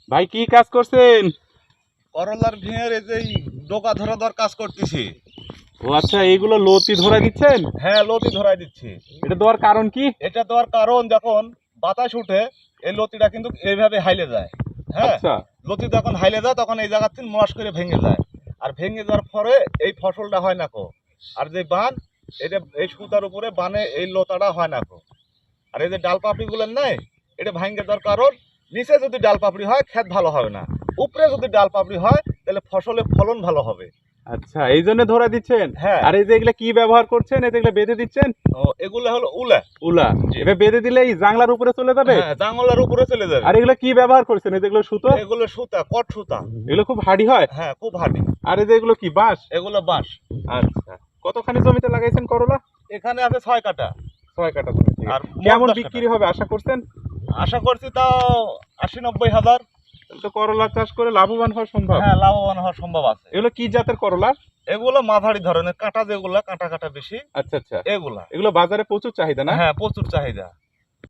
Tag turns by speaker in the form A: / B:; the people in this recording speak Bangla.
A: ভাই কি কাজ করছেন?
B: করলার ভিড়ের এই যে ডোকা ধরা দর কাজ করতেছি।
A: ও আচ্ছা, এইগুলো লতি ধরা দিচ্ছেন?
B: হ্যাঁ, লতি ধরাই দিচ্ছি।
A: এটা দেওয়ার কারণ কি?
B: এটা দেওয়ার কারণ যখন বাতাস উঠে এই লতিটা কিন্তু এইভাবে হাইলে যায়। হ্যাঁ,
A: আচ্ছা
B: লতি যখন হাইলে যায় তখন এই জায়গা থেকে মশ করে ভেঙে যায়। আর ভেঙে যাওয়ার পরে এই ফসলটা হয় না কো। আর যে বান, এটা এই সুতার উপরে বানে এই লতাটা হয় না কো। আর এই যে ডাল পাপড়িগুলো নাই, এটা ভাঙে দেওয়ার কারণ নিচে যদি ডাল পাপড়ি হয় ক্ষেত ভালো হবে না, উপরে যদি ডাল পাপড়ি হয় তাহলে ফসলের ফলন ভালো হবে।
A: আচ্ছা, এই জন্য ধরা দিচ্ছেন।
B: হ্যাঁ।
A: আর এই যে এগুলা কি ব্যবহার করছেন? এই যে এগুলা বেঁধে দিচ্ছেন?
B: ও, এগুলো হলো উলা।
A: উলা। এবার বেঁধে দিলে এই জাংলার উপরে চলে যাবে?
B: হ্যাঁ, জাঙ্গলের উপরে চলে যাবে।
A: আর এগুলো কি ব্যবহার করছেন? এই যেগুলো সুতো,
B: এগুলো সুতা, কট সুতা।
A: এগুলো খুব হার্ডি হয়।
B: হ্যাঁ, খুব হাঁটি।
A: আর এই যে এগুলো কি বাঁশ?
B: এগুলো বাঁশ।
A: আচ্ছা, কতখানি জমিতে লাগাইছেন করলা?
B: এখানে আছে 6 কাঠা।
A: 6 কাঠা জমিতে।
B: আর
A: কেমন
B: 10
A: বিক্রি
B: কাঠা।
A: হবে আশা করছেন?
B: আশা করছি তাও 80-90 হাজার।
A: তাহলে তো করলা চাষ করে লাভবান হওয়া সম্ভব।
B: হ্যাঁ, লাভবান হওয়ার সম্ভব আছে।
A: এগুলো কি জাতের করলা?
B: এগুলো মাঝারি ধরনের, কাঁটা যেগুলো কাঁটা কাঁটা বেশি,
A: আচ্ছা আচ্ছা,
B: এগুলা।
A: এগুলো বাজারে প্রচুর চাহিদা না?
B: হ্যাঁ, প্রচুর চাহিদা।